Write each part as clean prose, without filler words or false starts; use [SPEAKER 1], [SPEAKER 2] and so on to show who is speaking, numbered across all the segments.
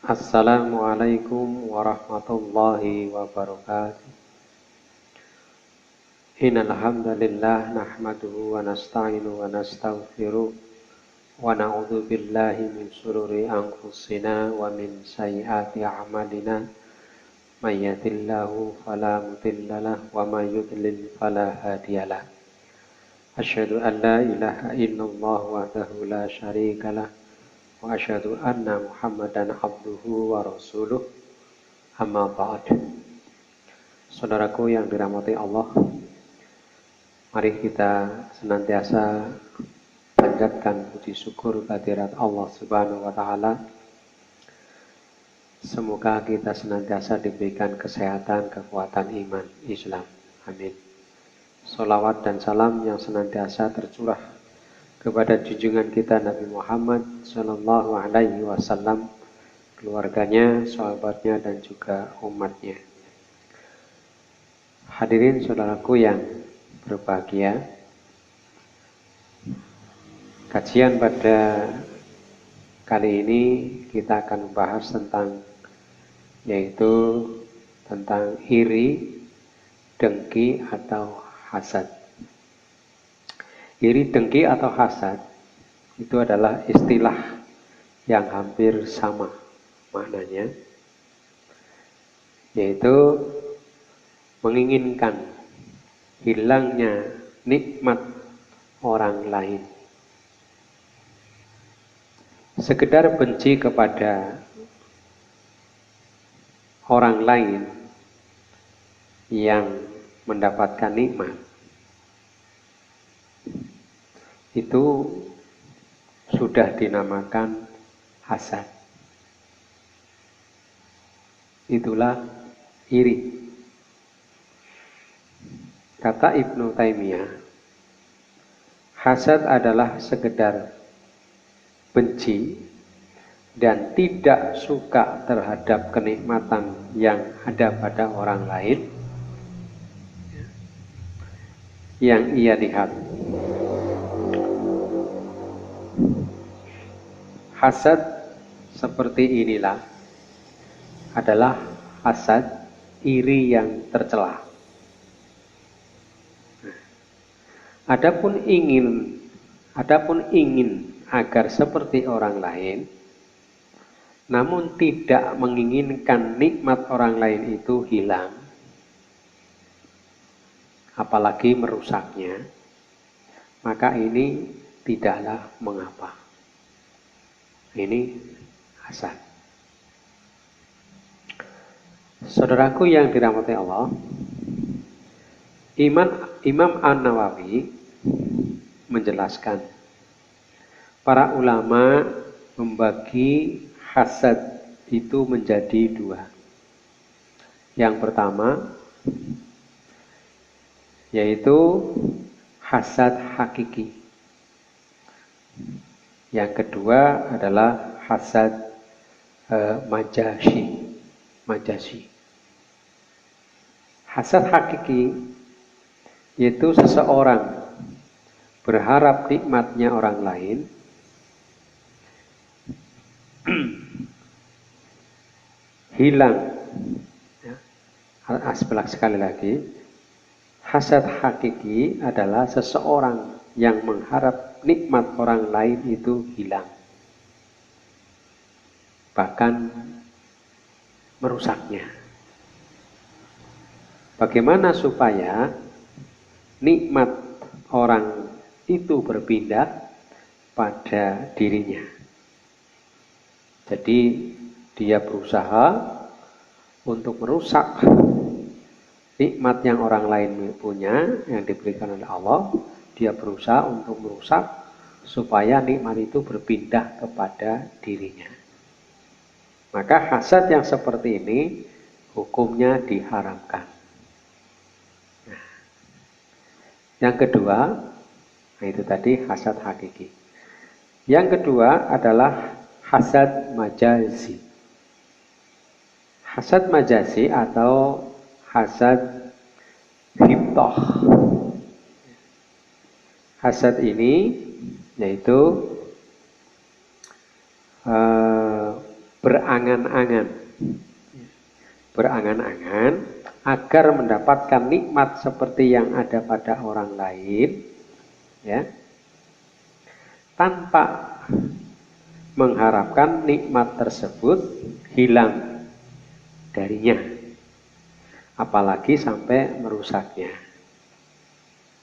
[SPEAKER 1] Assalamualaikum warahmatullahi wabarakatuh. Innal hamdalillah nahmaduhu wa nasta'inu wa nastaghfiruh wa na'udzu billahi min shururi anfusina wa min sayyiati a'malina. May yahdihillahu fala mudhillalah wa may yudlil fala hadiyalah. Asyhadu an la ilaha illallah wahdahu la syarikalah wa asyhadu anna Muhammadan abduhu wa rasuluh. Amma ba'd. Saudaraku yang dirahmati Allah, mari kita senantiasa panjatkan puji syukur kehadirat Allah Subhanahu wa taala. Semoga kita senantiasa diberikan kesehatan, kekuatan iman Islam. Amin. Salawat dan salam yang senantiasa tercurah kepada junjungan kita Nabi Muhammad Sallallahu Alaihi Wasallam, keluarganya, sahabatnya, dan juga umatnya. Hadirin saudaraku yang berbahagia, kajian pada kali ini kita akan membahas tentang iri, dengki, atau hasad. Iri, dengki, atau hasad itu adalah istilah yang hampir sama maknanya, yaitu menginginkan hilangnya nikmat orang lain. Sekedar benci kepada orang lain yang mendapatkan nikmat, itu sudah dinamakan hasad. Itulah iri. Kata Ibnu Taimiyah, hasad adalah sekedar benci dan tidak suka terhadap kenikmatan yang ada pada orang lain yang ia lihat. Hasad seperti inilah adalah hasad iri yang tercela. Adapun ingin agar seperti orang lain, namun tidak menginginkan nikmat orang lain itu hilang, apalagi merusaknya, maka ini tidaklah mengapa. Ini hasad. Saudaraku yang dirahmati Allah, Imam An-Nawawi menjelaskan, para ulama membagi hasad itu menjadi dua. Yang pertama yaitu hasad hakiki. Yang kedua adalah hasad majazi. Hasad hakiki yaitu seseorang berharap nikmatnya orang lain hilang. Sekali lagi, hasad hakiki adalah seseorang yang mengharap nikmat orang lain itu hilang, bahkan merusaknya. Bagaimana supaya nikmat orang itu berpindah pada dirinya? Jadi dia berusaha untuk merusak nikmat yang orang lain punya, yang diberikan oleh Allah. Dia berusaha untuk merusak supaya nikmat itu berpindah kepada dirinya. Maka hasad yang seperti ini hukumnya diharamkan. Nah, yang kedua, itu tadi hasad hakiki. Yang kedua adalah hasad majazi. Hasad majazi atau hasad ghibthah. Hasad ini yaitu berangan-angan. Berangan-angan agar mendapatkan nikmat seperti yang ada pada orang lain, ya, tanpa mengharapkan nikmat tersebut hilang darinya, apalagi sampai merusaknya.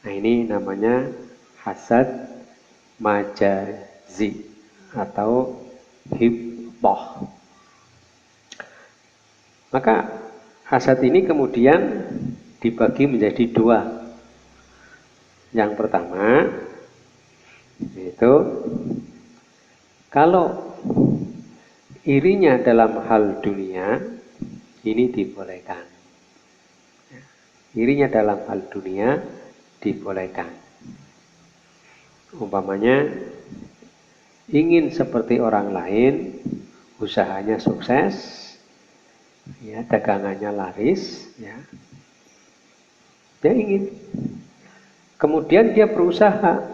[SPEAKER 1] Nah, ini namanya hasad majazi atau hibah. Maka hasad ini kemudian dibagi menjadi dua. Yang pertama, yaitu kalau irinya dalam hal dunia, ini dibolehkan. Irinya dalam hal dunia dibolehkan. Umpamanya ingin seperti orang lain, usahanya sukses, ya, dagangannya laris, ya, dia ingin. Kemudian dia berusaha,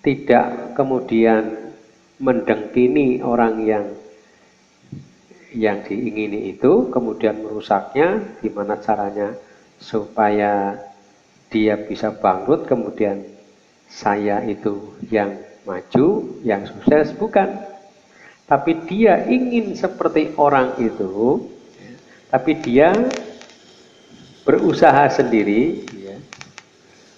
[SPEAKER 1] tidak kemudian mendengkini orang yang diingini itu, kemudian merusaknya. Gimana caranya supaya dia bisa bangkrut, kemudian saya itu yang maju, yang sukses, bukan. Tapi dia ingin seperti orang itu, ya, tapi dia berusaha sendiri, ya,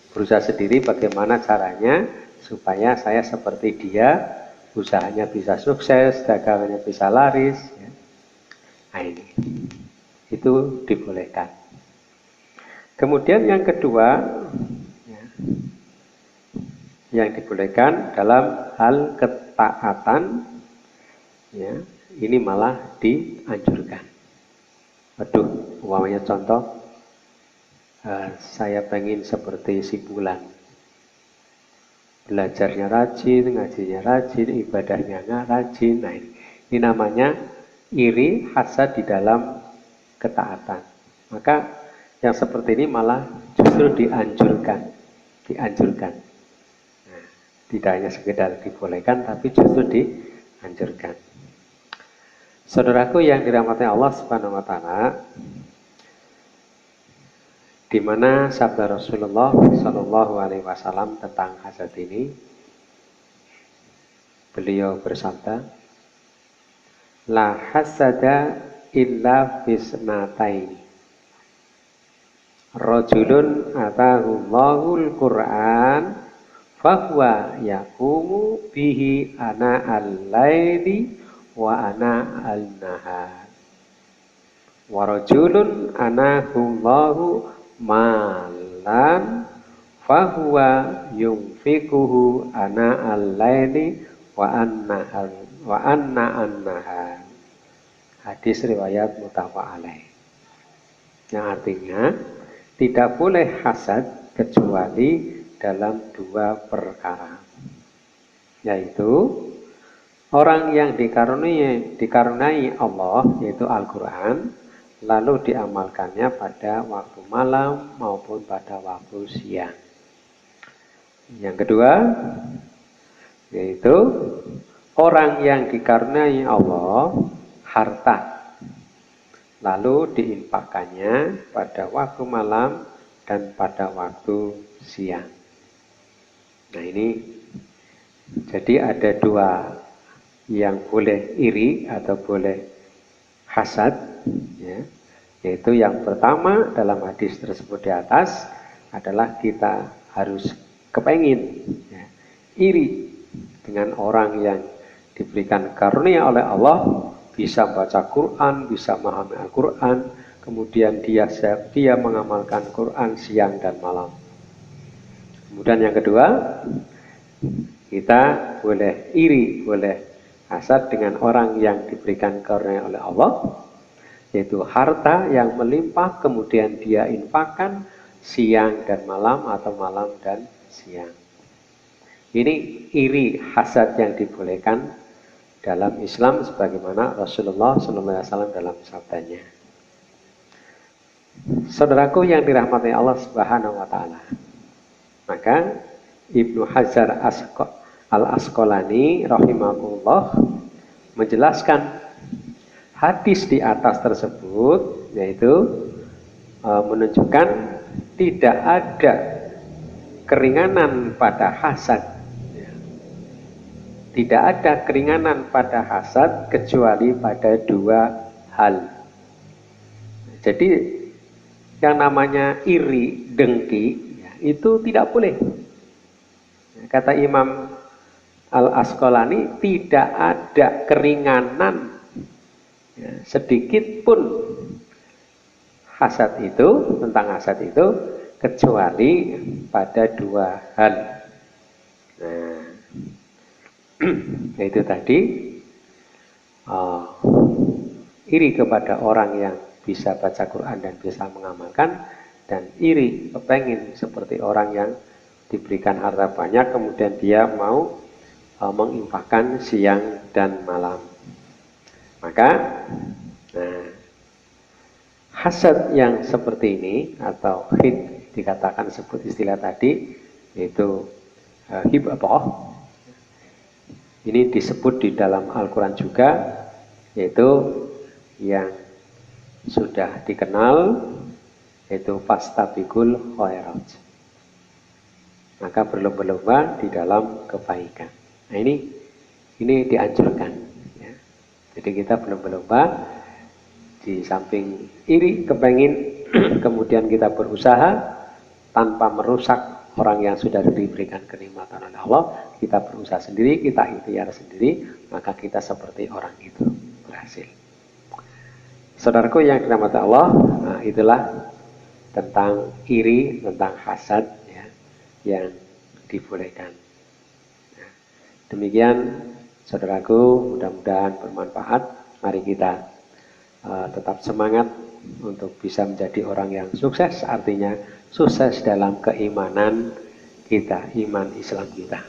[SPEAKER 1] berusaha sendiri bagaimana caranya supaya saya seperti dia, usahanya bisa sukses, dagangannya bisa laris, ya. Nah, ini itu dibolehkan. Kemudian yang kedua, ya, yang dibolehkan dalam hal ketaatan, ya, ini malah dianjurkan. Waduh, umpamanya contoh, saya pengen seperti si Bulan, belajarnya rajin, ngajinya rajin, ibadahnya nggak rajin. Nah, ini namanya iri hasad di dalam ketaatan. Maka yang seperti ini malah justru dianjurkan. Nah, tidak hanya sekedar dibolehkan, tapi justru dianjurkan. Saudaraku yang dirahmati Allah Subhanahu wa taala, di mana sabda Rasulullah Shallallahu alaihi wasallam tentang hasad ini, beliau bersabda, la hasada illa fisnataini. Rajulun atahu Allahul Qur'an fahuwa yaqumu bihi ana al-laili wa ana al-nahar. Wa rajulun anahu Allahu malan fahuwa yunfikuhu ana al-laili wa anna an-nahar. Hadis riwayat muttafaq alaih. Yang artinya tidak boleh hasad kecuali dalam dua perkara, yaitu orang yang dikaruniai Allah, yaitu Al-Quran, lalu diamalkannya pada waktu malam maupun pada waktu siang. Yang kedua, yaitu orang yang dikaruniai Allah harta, lalu diinfakkannya pada waktu malam dan pada waktu siang. Nah, ini jadi ada dua yang boleh iri atau boleh hasad, ya, yaitu yang pertama dalam hadis tersebut di atas adalah kita harus kepengin, ya, iri dengan orang yang diberikan karunia oleh Allah, bisa baca Quran, bisa memahami Al-Quran, kemudian dia mengamalkan Quran siang dan malam. Kemudian yang kedua, kita boleh iri, boleh hasad dengan orang yang diberikan karunia oleh Allah, yaitu harta yang melimpah kemudian dia infakkan siang dan malam atau malam dan siang. Ini iri hasad yang dibolehkan dalam Islam sebagaimana Rasulullah SAW dalam sabdanya. Saudaraku yang dirahmati Allah Subhanahu wa taala, maka Ibnu Hajar Al-Asqalani rahimahullah menjelaskan hadis di atas tersebut, yaitu menunjukkan tidak ada keringanan pada hasad. Tidak ada keringanan pada hasad kecuali pada dua hal. Jadi yang namanya iri, dengki, itu tidak boleh. Kata Imam Al-Asqalani, tidak ada keringanan sedikit pun hasad itu, tentang hasad itu, kecuali pada dua hal. Nah, yaitu tadi iri kepada orang yang bisa baca Quran dan bisa mengamalkan, dan iri kepengen seperti orang yang diberikan harta banyak kemudian dia mau menginfakkan siang dan malam. Maka hasad yang seperti ini atau hid dikatakan sebut istilah tadi, yaitu hibah. Ini disebut di dalam Al-Quran juga, yaitu yang sudah dikenal, yaitu fastabiqul khairat. Maka berlomba-lomba di dalam kebaikan. Nah ini dianjurkan. Ya. Jadi kita berlomba-lomba di samping iri, kepengin, kemudian kita berusaha tanpa merusak orang yang sudah diberikan kenikmatan oleh Allah. Kita berusaha sendiri, kita ikhtiar sendiri, maka kita seperti orang itu berhasil. Saudaraku yang dirahmati Allah, nah itulah tentang iri, tentang hasad ya, yang dibolehkan. Nah, demikian saudaraku, mudah-mudahan bermanfaat. Mari kita tetap semangat untuk bisa menjadi orang yang sukses, artinya sukses dalam keimanan kita, iman Islam kita.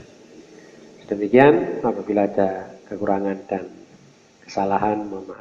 [SPEAKER 1] Demikian, apabila ada kekurangan dan kesalahan, mohon maaf.